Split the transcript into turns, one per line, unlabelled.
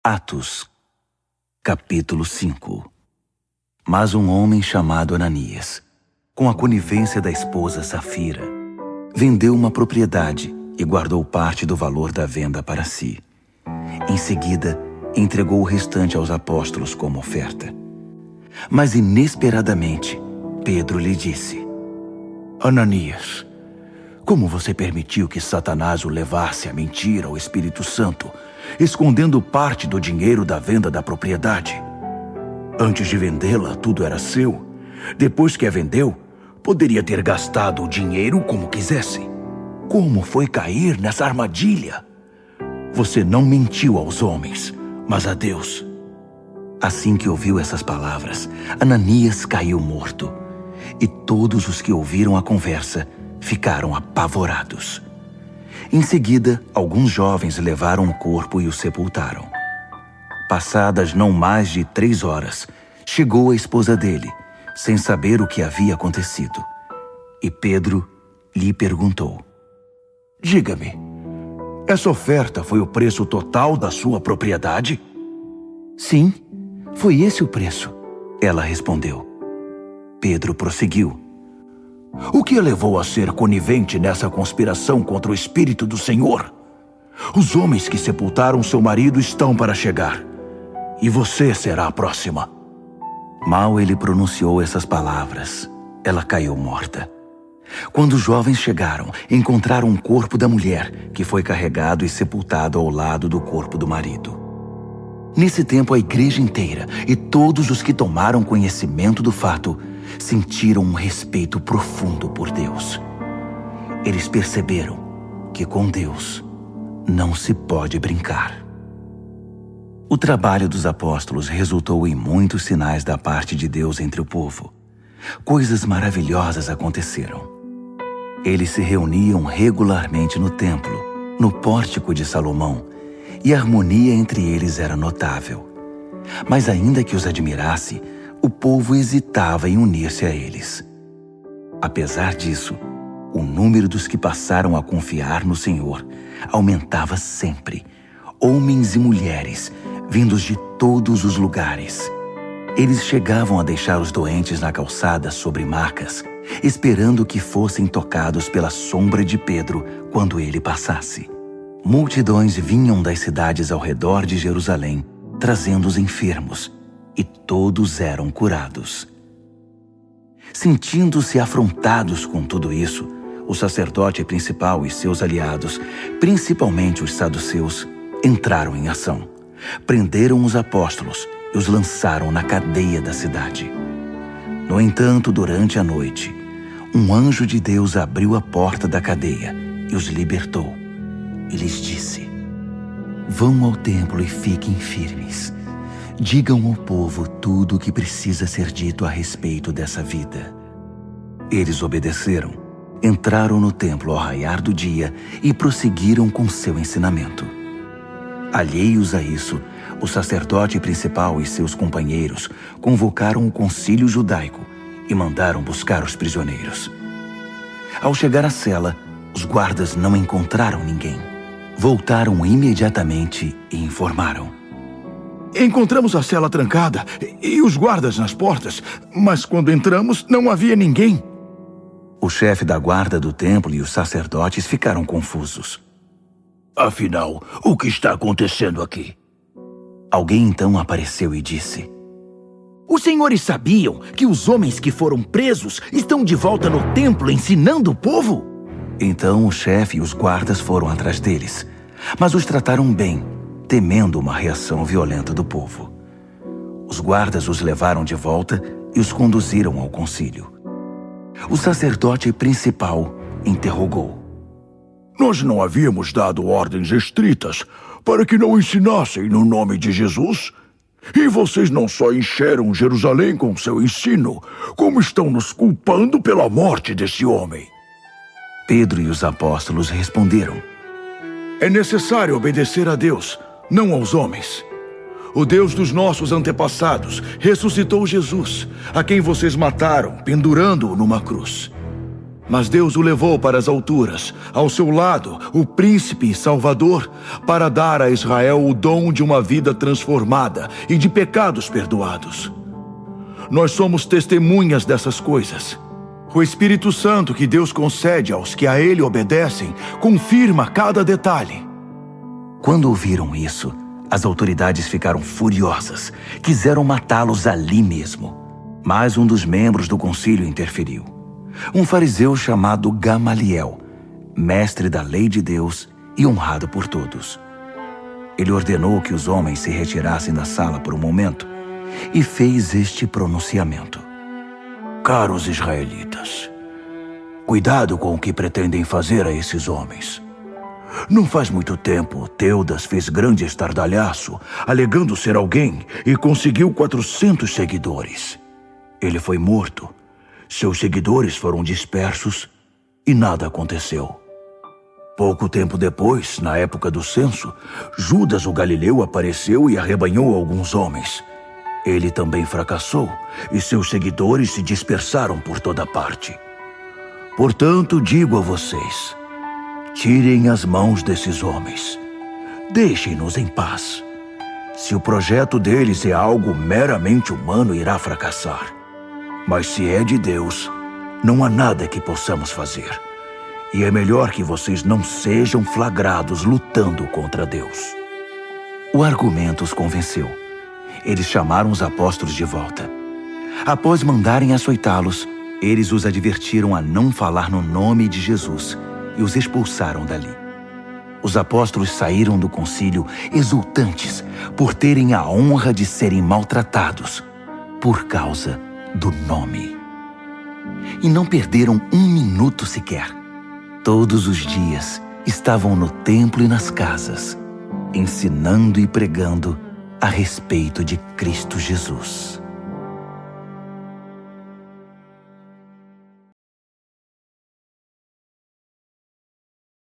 Atos, capítulo 5. Mas um homem chamado Ananias, com a conivência da esposa Safira, vendeu uma propriedade e guardou parte do valor da venda para si. Em seguida, entregou o restante aos apóstolos como oferta. Mas inesperadamente, Pedro lhe disse: Ananias, como você permitiu que Satanás o levasse a mentir ao Espírito Santo, escondendo parte do dinheiro da venda da propriedade? Antes de vendê-la, tudo era seu. Depois que a vendeu, poderia ter gastado o dinheiro como quisesse. Como foi cair nessa armadilha? Você não mentiu aos homens, mas a Deus. Assim que ouviu essas palavras, Ananias caiu morto, e todos os que ouviram a conversa ficaram apavorados. Em seguida, alguns jovens levaram o corpo e o sepultaram. Passadas não mais de 3 horas, chegou a esposa dele, sem saber o que havia acontecido. E Pedro lhe perguntou: Diga-me, essa oferta foi o preço total da sua propriedade? Sim, foi esse o preço, ela respondeu. Pedro prosseguiu: O que a levou a ser conivente nessa conspiração contra o Espírito do Senhor? Os homens que sepultaram seu marido estão para chegar, e você será a próxima. Mal ele pronunciou essas palavras, ela caiu morta. Quando os jovens chegaram, encontraram um corpo da mulher, que foi carregado e sepultado ao lado do corpo do marido. Nesse tempo, a igreja inteira e todos os que tomaram conhecimento do fato sentiram um respeito profundo por Deus. Eles perceberam que com Deus não se pode brincar. O trabalho dos apóstolos resultou em muitos sinais da parte de Deus entre o povo. Coisas maravilhosas aconteceram. Eles se reuniam regularmente no templo, no pórtico de Salomão, e a harmonia entre eles era notável. Mas ainda que os admirasse, o povo hesitava em unir-se a eles. Apesar disso, o número dos que passaram a confiar no Senhor aumentava sempre, homens e mulheres, vindos de todos os lugares. Eles chegavam a deixar os doentes na calçada sobre macas, esperando que fossem tocados pela sombra de Pedro quando ele passasse. Multidões vinham das cidades ao redor de Jerusalém, trazendo os enfermos, e todos eram curados. Sentindo-se afrontados com tudo isso, o sacerdote principal e seus aliados, principalmente os saduceus, entraram em ação. Prenderam os apóstolos e os lançaram na cadeia da cidade. No entanto, durante a noite, um anjo de Deus abriu a porta da cadeia e os libertou. E lhes disse: Vão ao templo e fiquem firmes. Digam ao povo tudo o que precisa ser dito a respeito dessa vida. Eles obedeceram, entraram no templo ao raiar do dia e prosseguiram com seu ensinamento. Alheios a isso, o sacerdote principal e seus companheiros convocaram o concílio judaico e mandaram buscar os prisioneiros. Ao chegar à cela, os guardas não encontraram ninguém. Voltaram imediatamente e informaram: Encontramos a cela trancada e os guardas nas portas, mas quando entramos não havia ninguém. O chefe da guarda do templo e os sacerdotes ficaram confusos. Afinal, o que está acontecendo aqui? Alguém então apareceu e disse: Os senhores sabiam que os homens que foram presos estão de volta no templo ensinando o povo? Então o chefe e os guardas foram atrás deles, mas os trataram bem, temendo uma reação violenta do povo. Os guardas os levaram de volta e os conduziram ao concílio. O sacerdote principal interrogou: Nós não havíamos dado ordens estritas para que não ensinassem no nome de Jesus? E vocês não só encheram Jerusalém com seu ensino, como estão nos culpando pela morte desse homem? Pedro e os apóstolos responderam: É necessário obedecer a Deus, não aos homens. O Deus dos nossos antepassados ressuscitou Jesus, a quem vocês mataram, pendurando-o numa cruz.
Mas Deus o levou para as alturas, ao seu lado, o príncipe e salvador, para dar a Israel o dom de uma vida transformada e de pecados perdoados. Nós somos testemunhas dessas coisas. O Espírito Santo que Deus concede aos que a Ele obedecem confirma cada detalhe.
Quando ouviram isso, as autoridades ficaram furiosas. Quiseram matá-los ali mesmo. Mas um dos membros do concílio interferiu. Um fariseu chamado Gamaliel, mestre da lei de Deus e honrado por todos. Ele ordenou que os homens se retirassem da sala por um momento e fez este pronunciamento. Caros israelitas, cuidado com o que pretendem fazer a esses homens. Não faz muito tempo, Teudas fez grande estardalhaço, alegando ser alguém, e conseguiu 400 seguidores. Ele foi morto. Seus seguidores foram dispersos e nada aconteceu. Pouco tempo depois, na época do censo, Judas o Galileu apareceu e arrebanhou alguns homens. Ele também fracassou e seus seguidores se dispersaram por toda parte. Portanto, digo a vocês, tirem as mãos desses homens. Deixem-nos em paz. Se o projeto deles é algo meramente humano, irá fracassar. Mas se é de Deus, não há nada que possamos fazer. E é melhor que vocês não sejam flagrados lutando contra Deus. O argumento os convenceu. Eles chamaram os apóstolos de volta. Após mandarem açoitá-los, eles os advertiram a não falar no nome de Jesus e os expulsaram dali. Os apóstolos saíram do concílio exultantes por terem a honra de serem maltratados por causa do nome. E não perderam um minuto sequer. Todos os dias estavam no templo e nas casas, ensinando e pregando a respeito de Cristo Jesus.